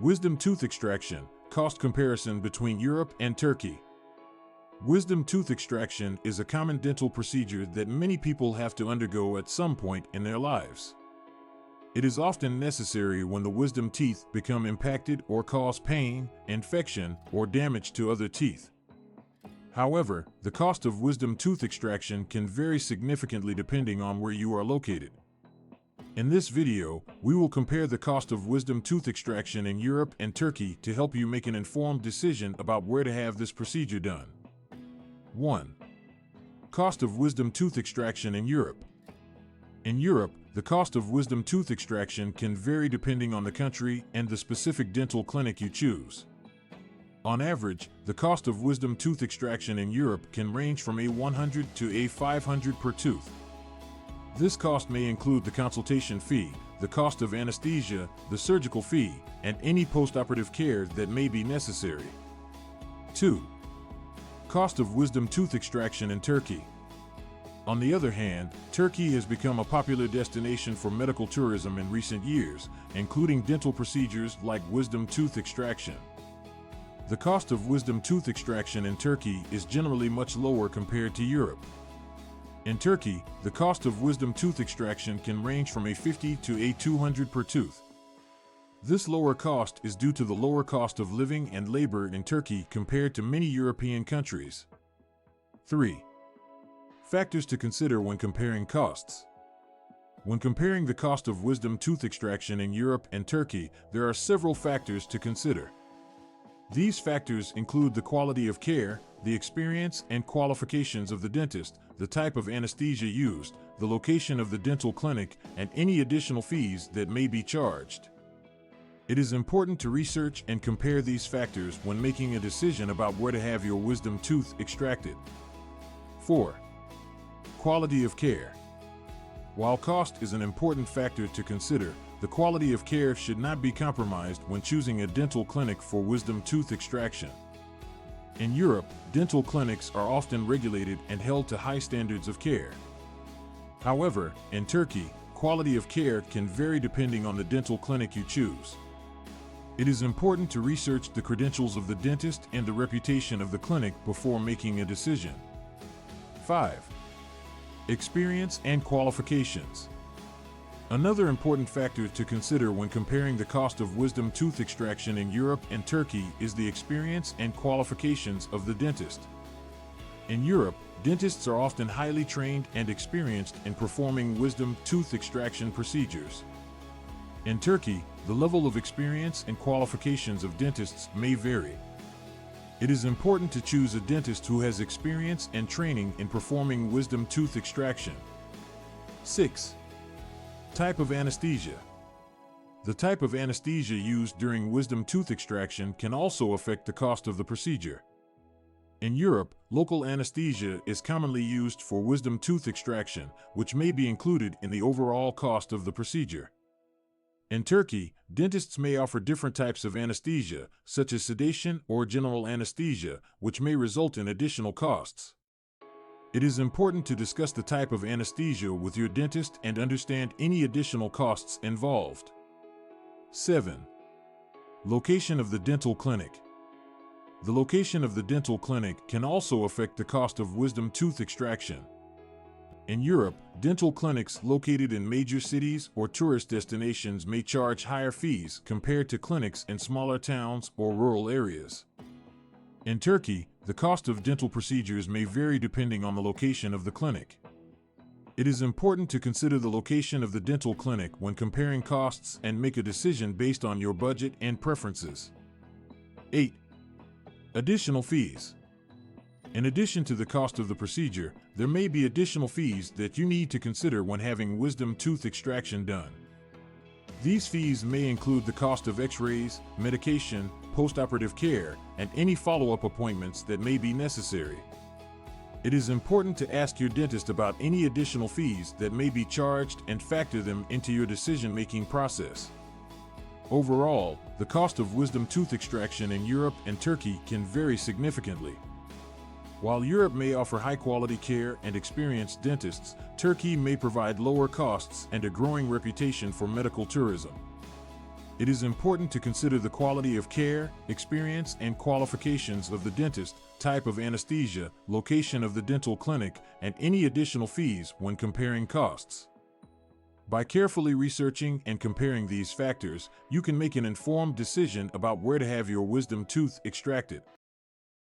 Wisdom tooth extraction, cost comparison between Europe and Turkey. Wisdom tooth extraction is a common dental procedure that many people have to undergo at some point in their lives. It is often necessary when the wisdom teeth become impacted or cause pain, infection, or damage to other teeth. However, the cost of wisdom tooth extraction can vary significantly depending on where you are located. In this video, we will compare the cost of wisdom tooth extraction in Europe and Turkey to help you make an informed decision about where to have this procedure done. 1. Cost of wisdom tooth extraction in Europe. In Europe, the cost of wisdom tooth extraction can vary depending on the country and the specific dental clinic you choose. On average, the cost of wisdom tooth extraction in Europe can range from $100 to $500 per tooth. This cost may include the consultation fee, the cost of anesthesia, the surgical fee, and any post-operative care that may be necessary. 2. Cost of wisdom tooth extraction in Turkey. On the other hand, Turkey has become a popular destination for medical tourism in recent years, including dental procedures like wisdom tooth extraction. The cost of wisdom tooth extraction in Turkey is generally much lower compared to Europe. In Turkey, the cost of wisdom tooth extraction can range from $50 to $200 per tooth. This lower cost is due to the lower cost of living and labor in Turkey compared to many European countries. 3. Factors to consider when comparing costs. When comparing the cost of wisdom tooth extraction in Europe and Turkey, there are several factors to consider. These factors include the quality of care, the experience and qualifications of the dentist, the type of anesthesia used, the location of the dental clinic, and any additional fees that may be charged. It is important to research and compare these factors when making a decision about where to have your wisdom tooth extracted. 4. Quality of care. While cost is an important factor to consider, the quality of care should not be compromised when choosing a dental clinic for wisdom tooth extraction. In Europe, dental clinics are often regulated and held to high standards of care. However, in Turkey, quality of care can vary depending on the dental clinic you choose. It is important to research the credentials of the dentist and the reputation of the clinic before making a decision. 5. Experience and qualifications. Another important factor to consider when comparing the cost of wisdom tooth extraction in Europe and Turkey is the experience and qualifications of the dentist. In Europe, dentists are often highly trained and experienced in performing wisdom tooth extraction procedures. In Turkey, the level of experience and qualifications of dentists may vary. It is important to choose a dentist who has experience and training in performing wisdom tooth extraction. 6. Type of anesthesia. The type of anesthesia used during wisdom tooth extraction can also affect the cost of the procedure. In Europe, local anesthesia is commonly used for wisdom tooth extraction, which may be included in the overall cost of the procedure. In Turkey, dentists may offer different types of anesthesia, such as sedation or general anesthesia, which may result in additional costs. It is important to discuss the type of anesthesia with your dentist and understand any additional costs involved. 7. Location of the dental clinic. The location of the dental clinic can also affect the cost of wisdom tooth extraction. In Europe, dental clinics located in major cities or tourist destinations may charge higher fees compared to clinics in smaller towns or rural areas. In Turkey, the cost of dental procedures may vary depending on the location of the clinic. It is important to consider the location of the dental clinic when comparing costs and make a decision based on your budget and preferences. 8. Additional fees. In addition to the cost of the procedure, there may be additional fees that you need to consider when having wisdom tooth extraction done. These fees may include the cost of x-rays, medication, post-operative care, and any follow-up appointments that may be necessary. It is important to ask your dentist about any additional fees that may be charged and factor them into your decision-making process. Overall, the cost of wisdom tooth extraction in Europe and Turkey can vary significantly. While Europe may offer high-quality care and experienced dentists, Turkey may provide lower costs and a growing reputation for medical tourism. It is important to consider the quality of care, experience, and qualifications of the dentist, type of anesthesia, location of the dental clinic, and any additional fees when comparing costs. By carefully researching and comparing these factors, you can make an informed decision about where to have your wisdom tooth extracted.